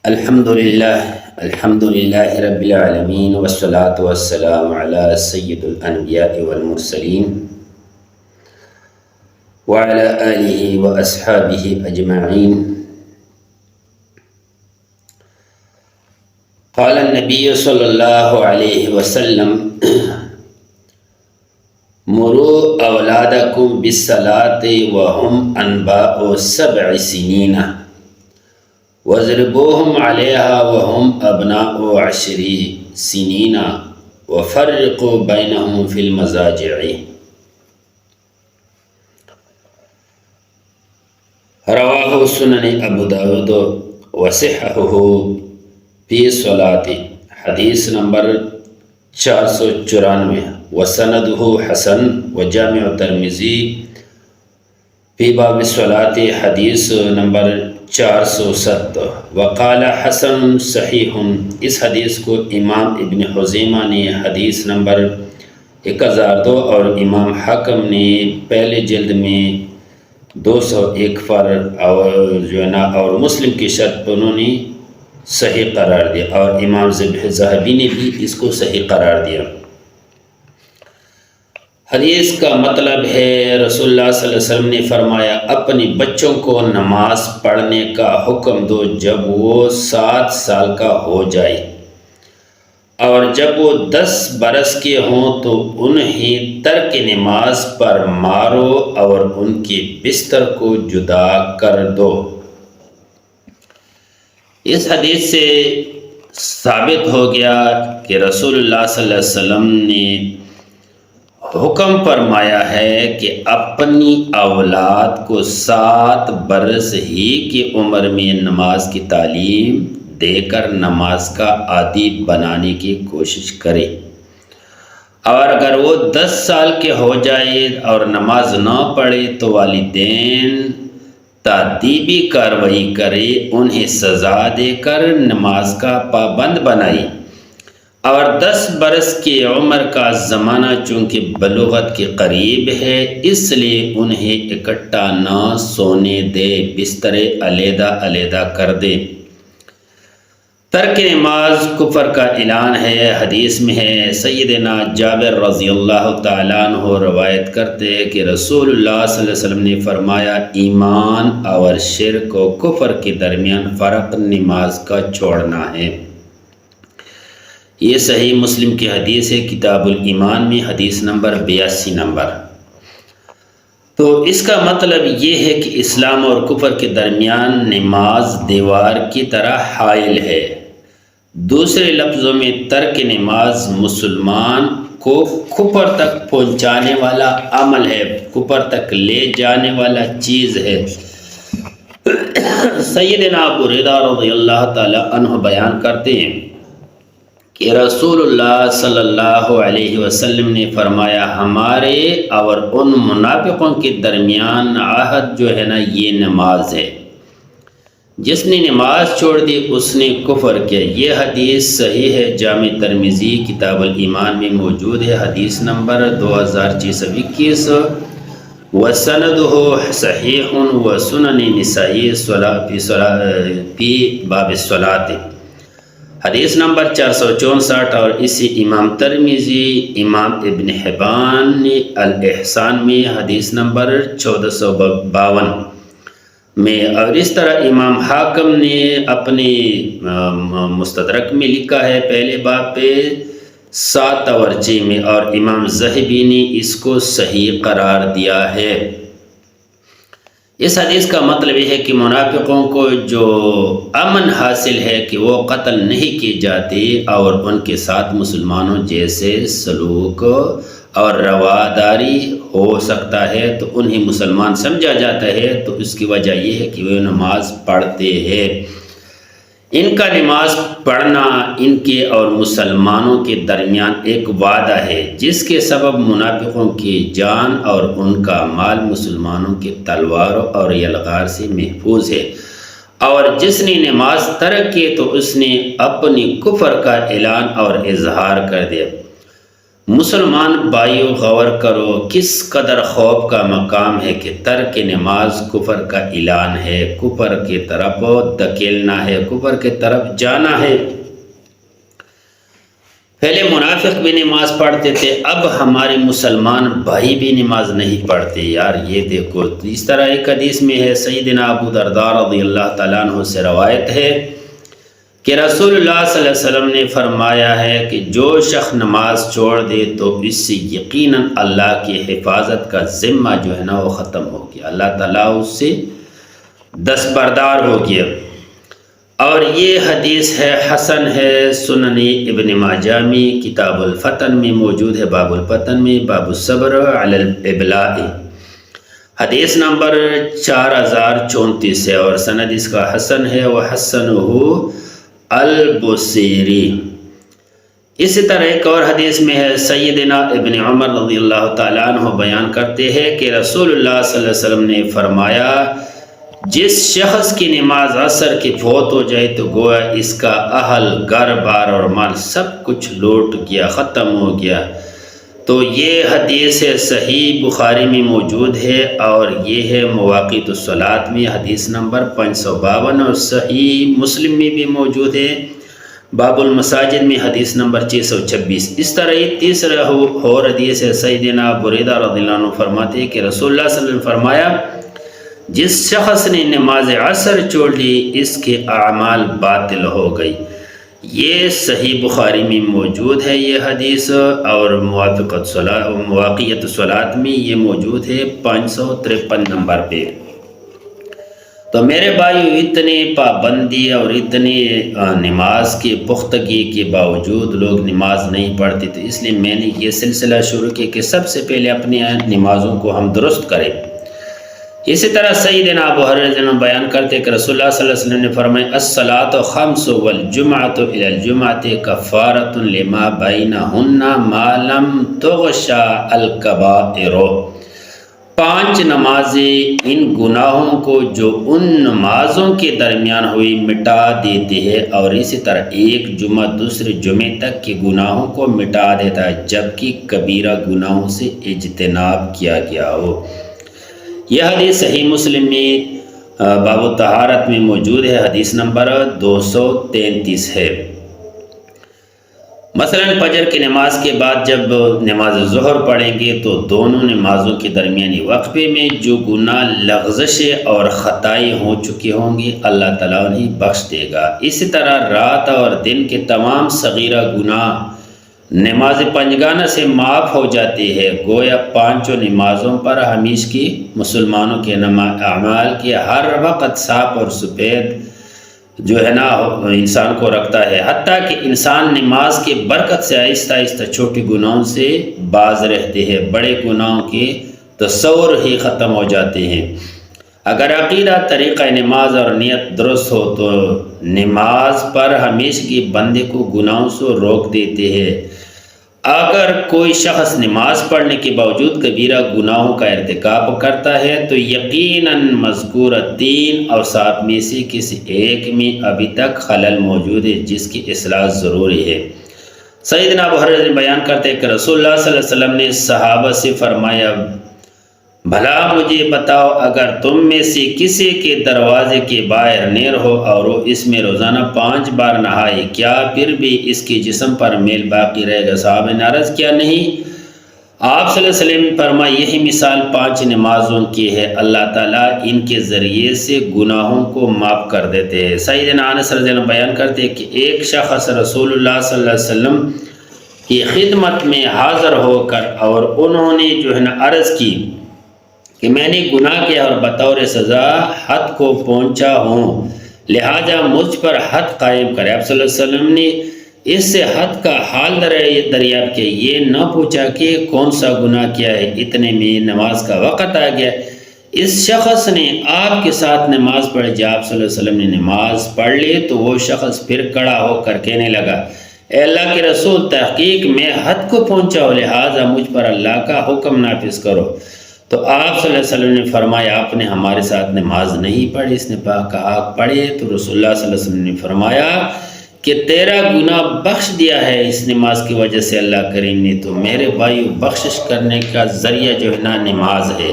الحمد للہ رب العالمین والصلاة والسلام علی سید الانبیاء والمرسلین وعلی آلہ واصحابہ اجمعین۔ قال النبی صلی اللہ علیہ وسلم مروا اولادکم بالصلاة وهم انباء 7 سنین وَاضْرِبُوهُمْ عَلَيْهَا وَهُمْ أَبْنَاءُ 10 سِنِينَ وَفَرِّقُوا بَيْنَهُمْ فِي الْمَضَاجِعِ۔ رواہ سنن ابو داود وصححہ فی الصلاة، حدیث نمبر 494، وسندہ حسن، وجامع ترمذی فی باب الصلاة، حدیث نمبر 407، وقال حسن صحیح۔ اس حدیث کو امام ابن خزیمہ نے حدیث نمبر 1002 اور امام حاکم نے پہلے جلد میں 201 پر اور مسلم کی شرط پر انہوں نے صحیح قرار دیا، اور امام ذہبی نے بھی اس کو صحیح قرار دیا۔ حدیث کا مطلب ہے رسول اللہ صلی اللہ علیہ وسلم نے فرمایا اپنے بچوں کو نماز پڑھنے کا حکم دو جب وہ 7 سال کا ہو جائے، اور جب وہ 10 برس کے ہوں تو انہیں ترک نماز پر مارو اور ان کے بستر کو جدا کر دو۔ اس حدیث سے ثابت ہو گیا کہ رسول اللہ صلی اللہ علیہ وسلم نے حکم فرمایا ہے کہ اپنی اولاد کو 7 برس ہی کی عمر میں نماز کی تعلیم دے کر نماز کا عادی بنانے کی کوشش کرے، اور اگر وہ 10 سال کے ہو جائے اور نماز نہ پڑھے تو والدین تادیبی کارروائی کرے، انہیں سزا دے کر نماز کا پابند بنائے، اور 10 برس کی عمر کا زمانہ چونکہ بلوغت کے قریب ہے اس لیے انہیں اکٹھا نہ سونے دے، بستر علیحدہ علیحدہ کر دے۔ ترک نماز کفر کا اعلان ہے۔ حدیث میں ہے سیدنا جابر رضی اللہ تعالیٰ عنہ روایت کرتے کہ رسول اللہ صلی اللہ علیہ وسلم نے فرمایا ایمان اور شرک و کفر کے درمیان فرق نماز کا چھوڑنا ہے۔ یہ صحیح مسلم کی حدیث ہے، کتاب الایمان میں حدیث نمبر 82 نمبر۔ تو اس کا مطلب یہ ہے کہ اسلام اور کفر کے درمیان نماز دیوار کی طرح حائل ہے۔ دوسرے لفظوں میں ترک نماز مسلمان کو کفر تک پہنچانے والا عمل ہے، کفر تک لے جانے والا چیز ہے۔ سیدنا ابو ہریرہ رضی اللہ تعالی عنہ بیان کرتے ہیں کہ رسول اللہ صلی اللہ علیہ وسلم نے فرمایا ہمارے اور ان منافقوں کے درمیان عہد جو ہے نا یہ نماز ہے، جس نے نماز چھوڑ دی اس نے کفر کیا۔ یہ حدیث صحیح ہے، جامع ترمذی کتاب الایمان میں موجود ہے، حدیث نمبر 2621، وسندہ صحیح، وسنن نسائی فی باب الصلاۃ، حدیث نمبر 464، اور اسی امام ترمذی، امام ابن حبان نے الاحسان میں حدیث نمبر 1452 میں، اور اس طرح امام حاکم نے اپنے مستدرک میں لکھا ہے پہلے باب پہ 7 تورچے میں، اور امام ذہبی نے اس کو صحیح قرار دیا ہے۔ اس حدیث کا مطلب یہ ہے کہ منافقوں کو جو امن حاصل ہے کہ وہ قتل نہیں کیے جاتے اور ان کے ساتھ مسلمانوں جیسے سلوک اور رواداری ہو سکتا ہے تو انہیں مسلمان سمجھا جاتا ہے، تو اس کی وجہ یہ ہے کہ وہ نماز پڑھتے ہیں۔ ان کا نماز پڑھنا ان کے اور مسلمانوں کے درمیان ایک وعدہ ہے جس کے سبب منافقوں کی جان اور ان کا مال مسلمانوں کے تلوار اور یلغار سے محفوظ ہے، اور جس نے نماز ترک کی تو اس نے اپنی کفر کا اعلان اور اظہار کر دیا۔ مسلمان بھائیو غور کرو کس قدر خوف کا مقام ہے کہ ترک نماز کفر کا اعلان ہے، کفر کی طرف دھکیلنا ہے، کفر کی طرف جانا ہے۔ پہلے منافق بھی نماز پڑھتے تھے، اب ہمارے مسلمان بھائی بھی نماز نہیں پڑھتے۔ یار یہ دیکھو، اس طرح ایک حدیث میں ہے، سیدنا ابو درداء رضی اللہ تعالیٰ عنہ سے روایت ہے کہ رسول اللہ صلی اللہ علیہ وسلم نے فرمایا ہے کہ جو شخص نماز چھوڑ دے تو اس سے یقیناً اللہ کی حفاظت کا ذمہ جو ہے نا وہ ختم ہو گیا، اللہ تعالیٰ اس سے دستبردار ہو گیا۔ اور یہ حدیث ہے، حسن ہے، سنن ابن ماجہ میں کتاب الفتن میں موجود ہے، باب الفتن میں، باب الصبر علی الابلاء، حدیث نمبر 4034 ہے، اور سند اس کا حسن ہے، وہ حسنہ البصیری۔ اسی طرح ایک اور حدیث میں ہے، سیدنا ابن عمر رضی اللہ تعالیٰ عنہ بیان کرتے ہیں کہ رسول اللہ صلی اللہ علیہ وسلم نے فرمایا، جس شخص کی نماز عصر کی فوت ہو جائے تو گویا اس کا اہل، گھر بار اور مال سب کچھ لوٹ گیا، ختم ہو گیا۔ تو یہ حدیث صحیح بخاری میں موجود ہے، اور یہ ہے مواقیت الصلاۃ میں حدیث نمبر 552، اور صحیح مسلم میں بھی موجود ہے، باب المساجد میں حدیث نمبر 626۔ اس طرح یہ تیسرا اور حدیث ہے، سیدنا بریدہ رضی اللہ عنہ فرماتے ہیں کہ رسول اللہ صلی اللہ علیہ وسلم فرمایا، جس شخص نے نماز عصر چھوڑ لی اس کے اعمال باطل ہو گئی۔ یہ صحیح بخاری میں موجود ہے یہ حدیث، اور مواقیت الصلاۃ میں یہ موجود ہے 553 نمبر پہ۔ تو میرے بھائیو، اتنے پابندی اور اتنی نماز کی پختگی کے باوجود لوگ نماز نہیں پڑھتے، تو اس لیے میں نے یہ سلسلہ شروع کیا کہ سب سے پہلے اپنی نمازوں کو ہم درست کریں۔ اسی طرح سیدنا ابو ہریرہ بیان کرتے کہ رسول اللہ صلی اللہ علیہ وسلم نے فرمایا، الصلاۃ خمس والجمعۃ الی الجمعۃ کفارۃ لما بینہن ما لم تغش الکبائر۔ 5 نمازیں ان گناہوں کو جو ان نمازوں کے درمیان ہوئی مٹا دیتی ہے، اور اسی طرح ایک جمعہ دوسرے جمعے تک کے گناہوں کو مٹا دیتا ہے، جبکہ کبیرہ گناہوں سے اجتناب کیا گیا ہو۔ یہ حدیث صحیح مسلم میں باب الطہارت میں موجود ہے، حدیث نمبر 233 ہے۔ مثلا فجر کی نماز کے بعد جب نماز ظہر پڑھیں گے تو دونوں نمازوں کے درمیانی وقفے میں جو گناہ لغزشیں اور خطائیں ہو چکی ہوں گی اللہ تعالیٰ انہیں بخش دے گا۔ اسی طرح رات اور دن کے تمام صغیرہ گناہ نماز پنجگانہ سے معاف ہو جاتی ہے۔ گویا 5 نمازوں پر ہمیشہ کی مسلمانوں کے اعمال کی ہر وقت صاف اور سفید جو ہے نا انسان کو رکھتا ہے، حتیٰ کہ انسان نماز کی برکت سے آہستہ آہستہ چھوٹے گناہوں سے باز رہتے ہیں، بڑے گناہوں کے تصور ہی ختم ہو جاتے ہیں۔ اگر عقیدہ، طریقہ نماز اور نیت درست ہو تو نماز پر ہمیشہ کی بندے کو گناہوں سے روک دیتے ہیں۔ اگر کوئی شخص نماز پڑھنے کے باوجود کبیرہ گناہوں کا ارتکاب کرتا ہے تو یقیناً مذکورہ 3 اوصاف میں سے کسی ایک میں ابھی تک خلل موجود ہے، جس کی اصلاح ضروری ہے۔ سیدنا ابو ہریرہ بیان کرتے ہیں کہ رسول اللہ صلی اللہ علیہ وسلم نے صحابہ سے فرمایا، بھلا مجھے بتاؤ، اگر تم میں سے کسی کے دروازے کے باہر نہر ہو اور وہ اس میں روزانہ 5 بار نہائے، کیا پھر بھی اس کے جسم پر میل باقی رہے گا؟ صحابہ نے عرض کیا، نہیں۔ آپ صلی اللہ علیہ وسلم نے فرمایا، یہی مثال 5 نمازوں کی ہے، اللہ تعالیٰ ان کے ذریعے سے گناہوں کو معاف کر دیتے ہیں۔ سیدنا انس رضی اللہ عنہ بیان کرتے ہیں کہ ایک شخص رسول اللہ صلی اللہ علیہ وسلم کی خدمت میں حاضر ہو کر اور انہوں نے جو ہے نا عرض کی کہ میں نے گناہ کیا اور بطور سزا حد کو پہنچا ہوں، لہٰذا مجھ پر حد قائم کرے۔ آپ صلی اللہ علیہ وسلم نے اس سے حد کا حال دریافت کیا، یہ نہ پوچھا کہ کون سا گناہ کیا ہے، اتنے میں نماز کا وقت آ گیا۔ اس شخص نے آپ کے ساتھ نماز پڑھی، جب آپ صلی اللہ علیہ وسلم نے نماز پڑھ لی تو وہ شخص پھر کھڑا ہو کر کہنے لگا، اے اللہ کے رسول، تحقیق میں حد کو پہنچا ہوں، لہٰذا مجھ پر اللہ کا حکم نافذ کرو۔ تو آپ صلی اللہ علیہ وسلم نے فرمایا، آپ نے ہمارے ساتھ نماز نہیں پڑھی؟ اس نے کہا پڑھے۔ تو رسول اللہ صلی اللہ علیہ وسلم نے فرمایا کہ تیرا گناہ بخش دیا ہے اس نماز کی وجہ سے اللہ کریم نے، تو میرے بھائیو بخشش کرنے کا ذریعہ جو ہے نا نماز ہے۔